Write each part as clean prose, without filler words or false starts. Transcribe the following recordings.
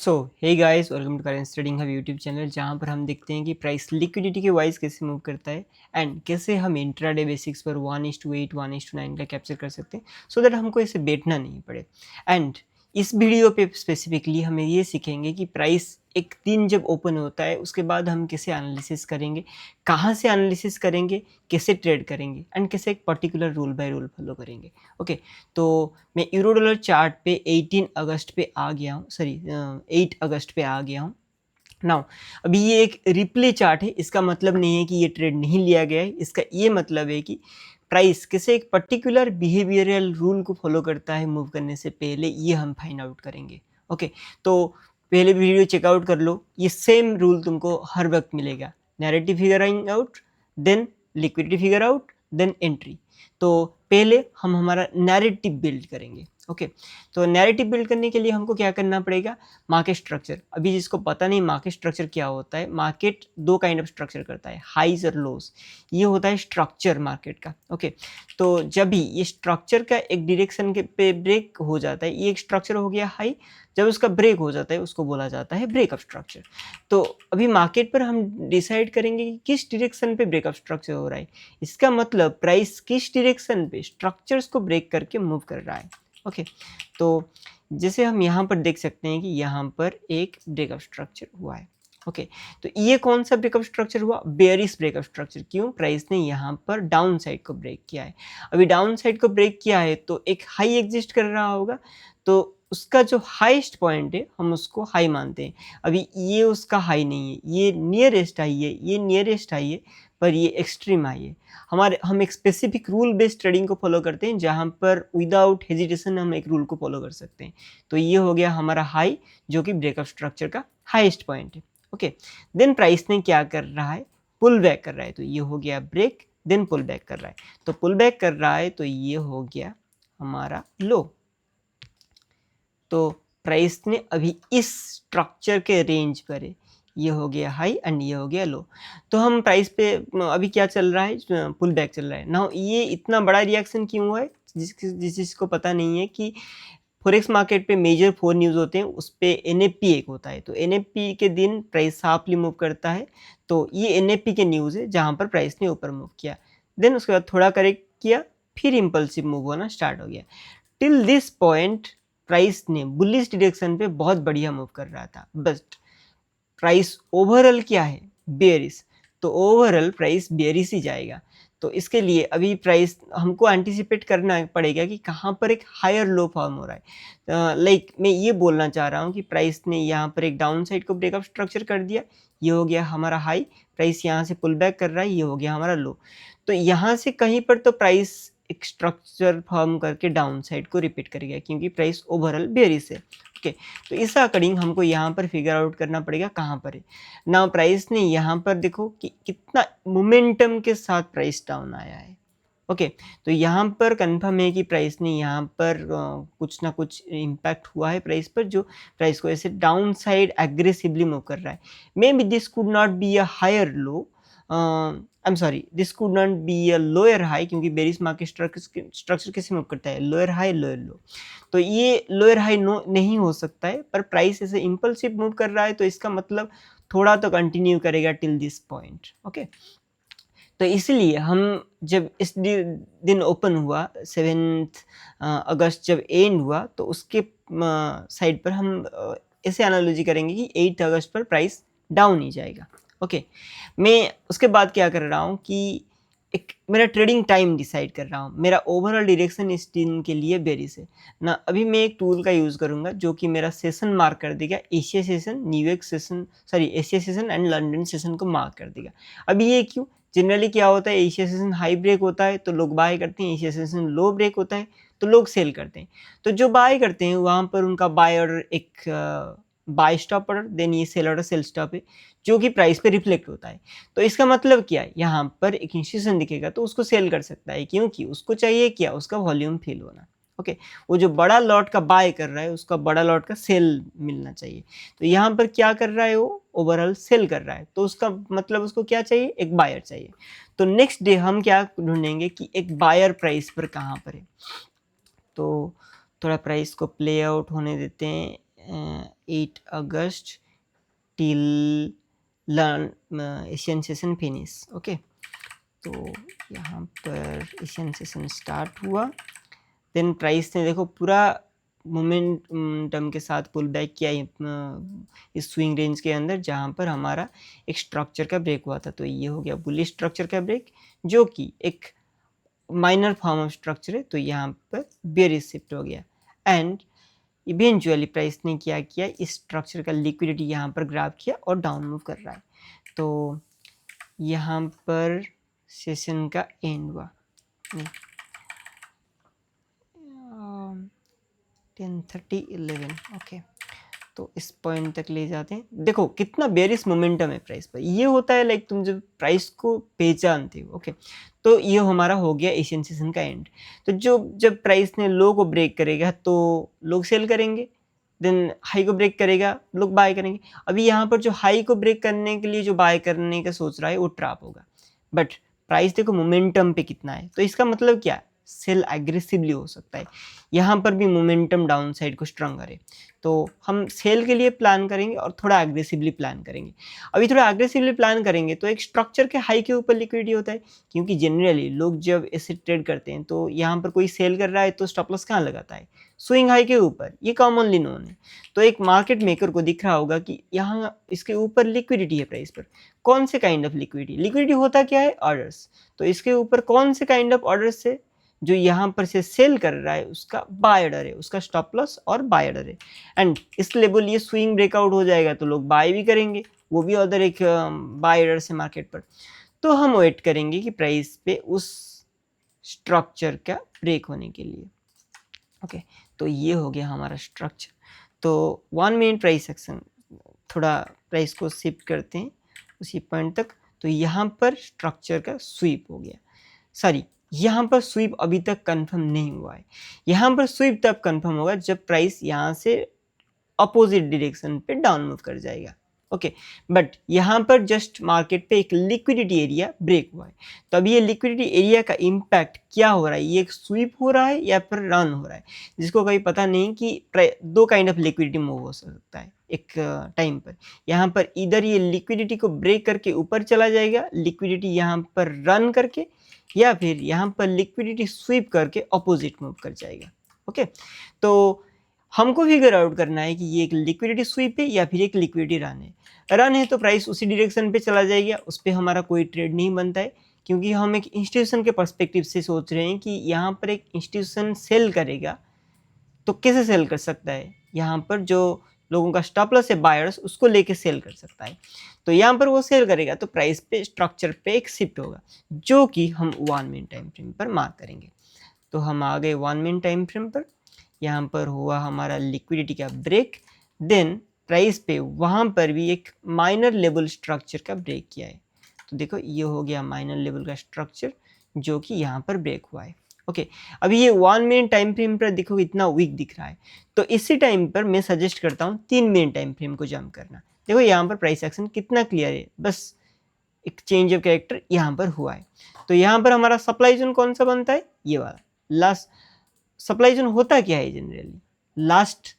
So hey guys, welcome to current trading hub YouTube channel, जहां पर हम देखते हैं कि प्राइस लिक्विडिटी के वाइज कैसे मूव करता है एंड कैसे हम इंट्राडे बेसिक्स पर 1:8 1:9 का कैप्चर कर सकते हैं सो दैट हमको इसे बैठना नहीं पड़े। एंड इस वीडियो पे स्पेसिफिकली हमें ये सीखेंगे कि प्राइस एक दिन जब ओपन होता है उसके बाद हम कैसे एनालिसिस करेंगे, कहाँ से एनालिसिस करेंगे, कैसे ट्रेड करेंगे एंड कैसे एक particular rule by rule follow करेंगे। ओके, तो मैं यूरो डॉलर चार्ट पे 18 अगस्त पे आ गया हूँ, सॉरी 8 अगस्त पे आ गया हूँ। नाउ अभी ये एक रिप्ले चार्ट है, इसका मतलब नहीं है कि ये ट्रेड नहीं लिया गया है। इसका ये मतलब है कि प्राइस किसी एक पर्टिकुलर बिहेवियरल रूल को फॉलो करता है मूव करने से पहले, ये हम फाइंड आउट करेंगे। ओके, तो पहले वीडियो चेकआउट कर लो, ये सेम रूल तुमको हर वक्त मिलेगा। Narrative figuring out, then liquidity figure out, then entry. तो पहले हम हमारा नैरेटिव बिल्ड करेंगे। ओके, तो नैरेटिव बिल्ड करने के लिए हमको क्या करना पड़ेगा? Market structure. अभी जिसको पता नहीं मार्केट स्ट्रक्चर क्या होता है, मार्केट दो काइंड ऑफ स्ट्रक्चर करता है, हाईज और लोज। ये होता है स्ट्रक्चर मार्केट का। ओके, तो जब भी ये स्ट्रक्चर का एक डायरेक्शन के पे ब्रेक हो जाता है, ये एक स्ट्रक्चर हो गया हाई, जब उसका ब्रेक हो जाता है उसको बोला जाता है ब्रेकअप स्ट्रक्चर। तो अभी मार्केट पर हम डिसाइड करेंगे कि किस डायरेक्शन पे ब्रेकअप स्ट्रक्चर हो रहा है। इसका मतलब प्राइस किस डायरेक्शन पे स्ट्रक्चर्स को ब्रेक करके मूव कर रहा है। ओके, तो जैसे हम यहाँ पर देख सकते हैं कि यहाँ पर एक ब्रेकअप स्ट्रक्चर हुआ है। ओके, तो ये कौन सा ब्रेकअप स्ट्रक्चर हुआ? Bearish breakup structure. क्यों? प्राइस ने यहाँ पर डाउन साइड को ब्रेक किया है। अभी डाउन साइड को ब्रेक किया है तो एक हाई एग्जिस्ट कर रहा होगा, तो उसका जो हाईएस्ट पॉइंट है हम उसको हाई मानते हैं। अभी ये उसका हाई नहीं है, ये नियरेस्ट हाई है, ये नियरेस्ट हाई है, पर ये एक्सट्रीम हाई है। हम एक स्पेसिफिक रूल बेस्ड ट्रेडिंग को फॉलो करते हैं, जहाँ पर विदाउट हेजिटेशन हम एक रूल को फॉलो कर सकते हैं। तो ये हो गया हमारा हाई, जो कि ब्रेकअप स्ट्रक्चर का हाईएस्ट पॉइंट है। ओके, देन प्राइस ने क्या कर रहा है? पुल बैक कर रहा है, तो ये हो गया ब्रेक, देन पुल बैक कर रहा है। तो पुल बैक कर रहा है तो ये हो गया हमारा लो। तो प्राइस ने अभी इस स्ट्रक्चर के रेंज पर है, ये हो गया हाई एंड ये हो गया लो। तो हम प्राइस पे अभी क्या चल रहा है? पुल बैक चल रहा है। नाउ ये इतना बड़ा रिएक्शन क्यों हुआ है? जिसको पता नहीं है कि फॉरेक्स मार्केट पे मेजर 4 न्यूज़ होते हैं, उस पे एनएफपी एक होता है। तो एनएफपी के दिन प्राइस शार्पली मूव करता है, तो ये एनएफपी के न्यूज़ है जहाँ पर प्राइस ने ऊपर मूव किया, देन उसके बाद थोड़ा करेक्ट किया, फिर इम्पल्सिव मूव होना स्टार्ट हो गया। टिल दिस पॉइंट प्राइस ने बुलिश डायरेक्शन पे बहुत बढ़िया मूव कर रहा था, बट प्राइस ओवरऑल क्या है? बेयरिश। तो ओवरऑल प्राइस बेयरिश ही जाएगा। तो इसके लिए अभी प्राइस हमको एंटिसिपेट करना पड़ेगा कि कहाँ पर एक हायर लो फॉर्म हो रहा है। लाइक मैं ये बोलना चाह रहा हूँ कि प्राइस ने यहाँ पर एक डाउन साइड को ब्रेकअप स्ट्रक्चर कर दिया, ये हो गया हमारा हाई, प्राइस यहाँ से पुल बैक कर रहा है, ये हो गया हमारा लो। तो यहाँ से कहीं पर तो प्राइस एक स्ट्रक्चर फॉर्म करके डाउन साइड को रिपीट करेगा, क्योंकि प्राइस ओवरऑल बेयरिश है। ओके, तो इस अकॉर्डिंग हमको यहाँ पर फिगर आउट करना पड़ेगा कहाँ पर है। नाउ प्राइस ने यहाँ पर देखो कि कितना मोमेंटम के साथ प्राइस डाउन आया है। ओके, तो यहाँ पर कंफर्म है कि प्राइस ने यहाँ पर कुछ ना कुछ इम्पैक्ट हुआ है प्राइस पर, जो प्राइस को ऐसे डाउन साइड एग्रेसिवली मूव कर रहा है। Maybe this could not be a higher low, I am sorry, this could not be a lower high, क्योंकि बेरिश मार्केट स्ट्रक्चर कैसे मूव करता है? Lower high lower low. तो ये lower high no नहीं हो सकता है, पर प्राइस ऐसे इम्पल्सिव मूव कर रहा है, तो इसका मतलब थोड़ा तो कंटिन्यू करेगा टिल दिस पॉइंट। ओके, तो इसलिए हम जब इस दिन ओपन हुआ 7 अगस्त जब एंड हुआ, तो उसके साइड पर हम ऐसे एनालॉजी करेंगे कि 8 अगस्त पर प्राइस डाउन ही जाएगा। ओके, मैं उसके बाद क्या कर रहा हूँ कि एक मेरा ट्रेडिंग टाइम डिसाइड कर रहा हूँ। मेरा ओवरऑल डायरेक्शन इस दिन के लिए बेरिश है ना। अभी मैं एक टूल का यूज़ करूँगा जो कि मेरा सेशन मार्क कर देगा, Asia session, New York session, sorry Asia session and London session को मार्क कर देगा। अभी ये क्यों? जनरली क्या होता है, एशिया सेशन हाई ब्रेक होता है तो लोग बाय करते हैं, एशिया सेशन लो ब्रेक होता है तो लोग सेल करते हैं। तो जो बाय करते हैं वहाँ पर उनका बाय ऑर्डर एक बाय स्टॉप ऑर्डर, देन ये सेल ऑर्डर सेल स्टॉप है, जो कि प्राइस पे रिफ्लेक्ट होता है। तो इसका मतलब क्या है? यहाँ पर एक इंस्टीट्यूशन दिखेगा तो उसको सेल कर सकता है, क्योंकि उसको चाहिए क्या? उसका वॉल्यूम फिल होना। ओके, वो जो बड़ा लॉट का बाय कर रहा है उसका बड़ा लॉट का सेल मिलना चाहिए। तो यहाँ पर क्या कर रहा है? वो ओवरऑल सेल कर रहा है, तो उसका मतलब उसको क्या चाहिए? एक बायर चाहिए। तो नेक्स्ट डे हम क्या ढूंढेंगे कि एक बायर प्राइस पर कहाँ पर है। तो थोड़ा प्राइस को प्ले आउट होने देते हैं। 8 अगस्त till Asian session finish. Okay, तो यहाँ पर एशियन सेशन स्टार्ट हुआ, देन प्राइस ने देखो पूरा मोमेंटम के साथ पुल बैक किया इस स्विंग रेंज के अंदर, जहाँ पर हमारा एक स्ट्रक्चर का ब्रेक हुआ था। तो ये हो गया बुलिश स्ट्रक्चर का ब्रेक, जो कि एक माइनर फॉर्म ऑफ स्ट्रक्चर है। तो यहाँ पर बेयरिश शिफ्ट हो गया एंड इवेंचुअली प्राइस ने क्या किया, इस स्ट्रक्चर का लिक्विडिटी यहाँ पर ग्रैब किया और डाउन मूव कर रहा है। तो यहाँ पर सेशन का एंड हुआ, नहीं 10:30-11। ओके, तो इस पॉइंट तक ले जाते हैं। देखो कितना बेरिश मोमेंटम है प्राइस पर। ये होता है लाइक तुम जब प्राइस को पहचानते हो। ओके, तो ये हमारा हो गया एशियन सेशन का एंड। तो जब प्राइस ने लो को ब्रेक करेगा तो लोग सेल करेंगे, देन हाई को ब्रेक करेगा लोग बाय करेंगे। अभी यहाँ पर जो हाई को ब्रेक करने के लिए जो बाय करने का सोच रहा है वो ट्रैप होगा। बट प्राइस देखो मोमेंटम पे कितना है, तो इसका मतलब क्या है, सेल एग्रेसिवली हो सकता है। यहाँ पर भी मोमेंटम डाउन साइड को स्ट्रॉन्गर है, तो हम सेल के लिए प्लान करेंगे और थोड़ा एग्रेसिवली प्लान करेंगे। अभी थोड़ा एग्रेसिवली प्लान करेंगे तो एक स्ट्रक्चर के हाई के ऊपर लिक्विडिटी होता है, क्योंकि जनरली लोग जब ऐसे ट्रेड करते हैं तो यहाँ पर कोई सेल कर रहा है तो स्टॉप लॉस कहाँ लगाता है, स्विंग हाई के ऊपर। ये कॉमनली नोन है। तो एक मार्केट मेकर को दिख रहा होगा कि यहाँ इसके ऊपर लिक्विडिटी है प्राइस पर। कौन से काइंड ऑफ लिक्विडिटी होता क्या है, ऑर्डर्स। तो इसके ऊपर कौन से काइंड ऑफ ऑर्डर्स है, जो यहाँ पर से सेल कर रहा है उसका बाय ऑर्डर है, उसका स्टॉप लॉस और बाय ऑर्डर है। एंड इस लेवल ये स्विंग ब्रेकआउट हो जाएगा तो लोग बाय भी करेंगे, वो भी अदर एक बाय ऑर्डर से मार्केट पर। तो हम वेट करेंगे कि प्राइस पे उस स्ट्रक्चर का ब्रेक होने के लिए। ओके, तो ये हो गया हमारा स्ट्रक्चर। तो 1 मिनट प्राइस एक्शन, थोड़ा प्राइस को शिफ्ट करते हैं उसी पॉइंट तक। तो यहाँ पर स्ट्रक्चर का स्वीप हो गया, सॉरी यहाँ पर स्वीप अभी तक कंफर्म नहीं हुआ है। यहाँ पर स्वीप तब कंफर्म होगा जब प्राइस यहाँ से अपोजिट डायरेक्शन पे डाउन मूव कर जाएगा। ओके, बट यहाँ पर जस्ट मार्केट पे एक लिक्विडिटी एरिया ब्रेक हुआ है। तो अभी ये लिक्विडिटी एरिया का इम्पैक्ट क्या हो रहा है, ये एक स्वीप हो रहा है या फिर रन हो रहा है, जिसको कभी पता नहीं कि दो काइंड ऑफ लिक्विडिटी मूव हो सकता है एक टाइम पर। यहाँ पर इधर ये लिक्विडिटी को ब्रेक करके ऊपर चला जाएगा, लिक्विडिटी यहाँ पर रन करके, या फिर यहाँ पर लिक्विडिटी स्वीप करके अपोजिट मूव कर जाएगा। ओके, तो हमको फिगर आउट करना है कि ये एक लिक्विडिटी स्वीप है या फिर एक लिक्विडिटी रन है। रन है तो प्राइस उसी डायरेक्शन पे चला जाएगा, उस पर हमारा कोई ट्रेड नहीं बनता है, क्योंकि हम एक इंस्टीट्यूशन के पर्सपेक्टिव से सोच रहे हैं कि यहाँ पर एक इंस्टीट्यूशन सेल करेगा तो कैसे सेल कर सकता है, यहाँ पर जो लोगों का स्टॉप लॉस है बायर्स, उसको लेके सेल कर सकता है। तो यहाँ पर वो सेल करेगा तो प्राइस पे स्ट्रक्चर पे एक शिफ्ट होगा, जो कि हम 1 मिनट टाइम फ्रेम पर मार्क करेंगे। तो हम आ गए 1 मिनट टाइम फ्रेम पर, यहाँ पर हुआ हमारा लिक्विडिटी का ब्रेक, देन प्राइस पे वहाँ पर भी एक माइनर लेवल स्ट्रक्चर का ब्रेक किया है। तो देखो ये हो गया माइनर लेवल का स्ट्रक्चर जो कि यहाँ पर ब्रेक हुआ है। ओके, अभी ये 1 मिनट टाइम फ्रेम पर देखो इतना वीक दिख रहा है, तो इसी टाइम पर मैं सजेस्ट करता हूँ 3 मिनट टाइम फ्रेम को जंप करना। देखो यहाँ पर प्राइस एक्शन कितना क्लियर है, बस एक चेंज ऑफ कैरेक्टर यहाँ पर हुआ है। तो यहाँ पर हमारा सप्लाई जोन कौन सा बनता है, ये वाला लास्ट सप्लाई जोन होता क्या है generally, last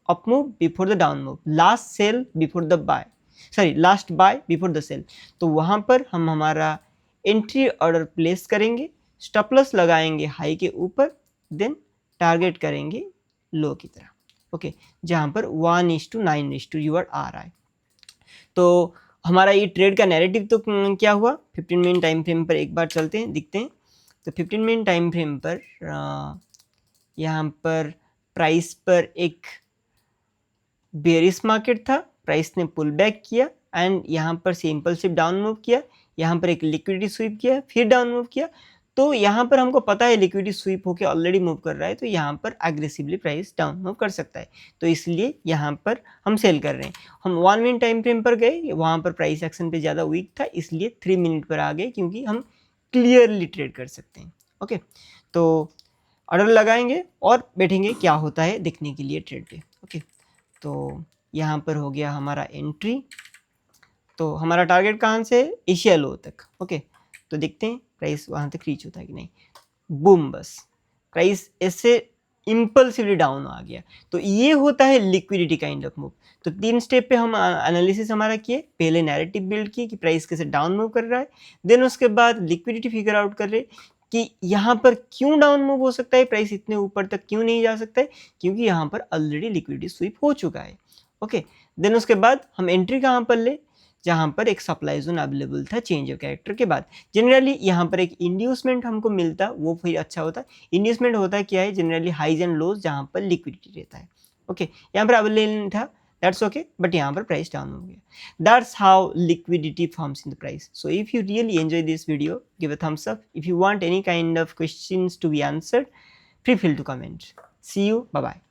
up move before the down move, last sell before the buy, sorry last buy before the sell. तो वहाँ पर हम हमारा एंट्री ऑर्डर प्लेस करेंगे, स्टॉप लॉस लगाएंगे हाई के ऊपर, देन टारगेट करेंगे लो की तरह। ओके, जहाँ पर 1:9 यूआर आ रहा है। तो हमारा ये ट्रेड का नैरेटिव तो क्या हुआ, 15 मिनट टाइम फ्रेम पर एक बार चलते हैं दिखते हैं। तो 15 मिनट टाइम फ्रेम पर यहाँ पर प्राइस पर एक बेरिश मार्केट था, प्राइस ने पुल बैक किया एंड यहाँ पर से इम्पल्सिव डाउन मूव किया, यहाँ पर एक लिक्विडिटी स्वीप किया, फिर डाउन मूव किया। तो यहाँ पर हमको पता है लिक्विडिटी स्वीप होकर ऑलरेडी मूव कर रहा है, तो यहाँ पर एग्रेसिवली प्राइस डाउन मूव कर सकता है, तो इसलिए यहाँ पर हम सेल कर रहे हैं। हम 1 मिनट टाइम फ्रेम पर गए, वहाँ पर प्राइस एक्शन पे ज़्यादा वीक था, इसलिए 3 मिनट पर आ गए, क्योंकि हम क्लियरली ट्रेड कर सकते हैं। ओके, तो ऑर्डर लगाएंगे और बैठेंगे क्या होता है देखने के लिए ट्रेड पे। ओके, तो यहाँ पर हो गया हमारा एंट्री। तो हमारा टारगेट कहाँ से, एशिया लो तक। ओके, तो देखते हैं प्राइस वहाँ तक रीच होता है कि नहीं। बूम, बस प्राइस ऐसे इम्पल्सिवली डाउन आ गया, तो ये होता है लिक्विडिटी काइंड ऑफ मूव। तो 3 स्टेप पे हम एनालिसिस हमारा किए, पहले नैरेटिव बिल्ड की कि प्राइस कैसे डाउन मूव कर रहा है, देन उसके बाद लिक्विडिटी फिगर आउट कर रहे कि यहाँ पर क्यों डाउन मूव हो सकता है, प्राइस इतने ऊपर तक क्यों नहीं जा सकता है, क्योंकि यहाँ पर ऑलरेडी लिक्विडिटी स्वीप हो चुका है। ओके, देन उसके बाद हम एंट्री कहाँ पर ले, जहाँ पर एक सप्लाई जोन अवेलेबल था चेंज ऑफ कैरेक्टर के बाद। जनरली यहाँ पर एक इंड्यूसमेंट हमको मिलता, वो फिर अच्छा होता। इंड्यूसमेंट होता क्या है, जनरली हाइज एंड लोज जहाँ पर लिक्विडिटी रहता है। ओके, यहाँ पर अवेलेबल था, दैट्स ओके, बट यहाँ पर प्राइस डाउन हो गया। That's how liquidity forms in the price. So if you really enjoy this video, give a thumbs up. If you want any kind of questions to be answered, feel free to comment. See you, bye bye.